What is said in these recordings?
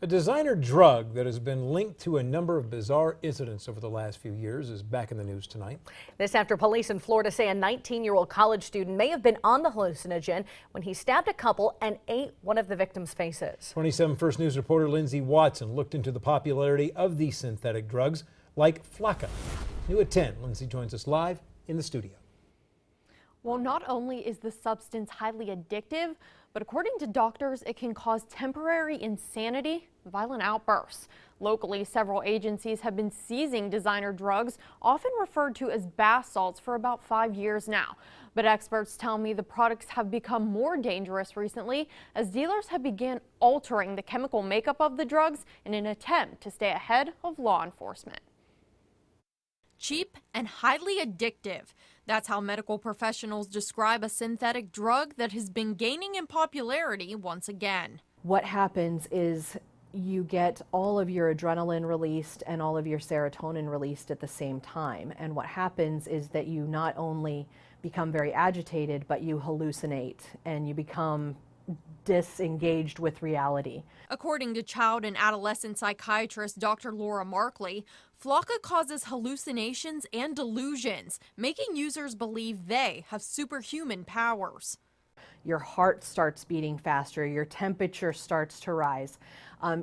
A designer drug that has been linked to a number of bizarre incidents over the last few years is back in the news tonight. This after police in Florida say a 19-year-old college student may have been on the hallucinogen when he stabbed a couple and ate one of the victims' faces. 27 First News reporter Lindsay Watson looked into the popularity of these synthetic drugs like Flakka. New at 10, Lindsay joins us live in the studio. Well, not only is the substance highly addictive, but according to doctors, it can cause temporary insanity, violent outbursts. Locally, several agencies have been seizing designer drugs, often referred to as bath salts, for about 5 years now. But experts tell me the products have become more dangerous recently as dealers have begun altering the chemical makeup of the drugs in an attempt to stay ahead of law enforcement. Cheap and highly addictive. That's how medical professionals describe a synthetic drug that has been gaining in popularity once again. What happens is you get all of your adrenaline released and all of your serotonin released at the same time. And what happens is that you not only become very agitated, but you hallucinate and you become disengaged with reality. According to child and adolescent psychiatrist Dr. Laura Markley, Flakka causes hallucinations and delusions, making users believe they have superhuman powers. Your heart starts beating faster, your temperature starts to rise.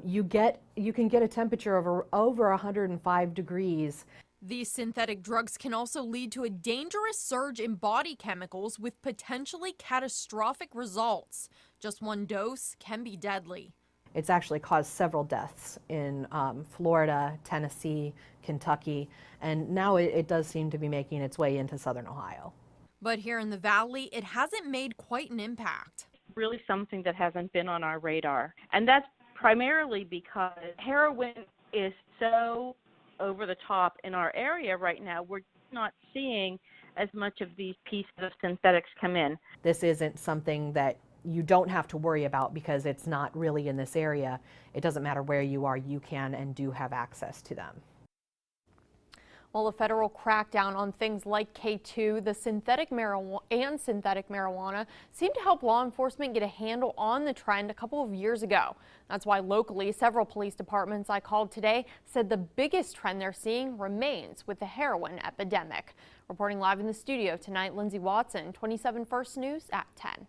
You can get a temperature of over 105 degrees. These synthetic drugs can also lead to a dangerous surge in body chemicals with potentially catastrophic results. Just one dose can be deadly. It's actually caused several deaths in Florida, Tennessee, Kentucky, and now it does seem to be making its way into southern Ohio. But here in the Valley, it hasn't made quite an impact. Really something that hasn't been on our radar. And that's primarily because heroin is so over the top in our area right now. We're not seeing as much of these pieces of synthetics come in. This isn't something that you don't have to worry about because it's not really in this area. It doesn't matter where you are, you can and do have access to them. Well, a federal crackdown on things like K2, the synthetic marijuana seemed to help law enforcement get a handle on the trend a couple of years ago. That's why locally, several police departments I called today said the biggest trend they're seeing remains with the heroin epidemic. Reporting live in the studio tonight, Lindsay Watson, 27 First News at 10.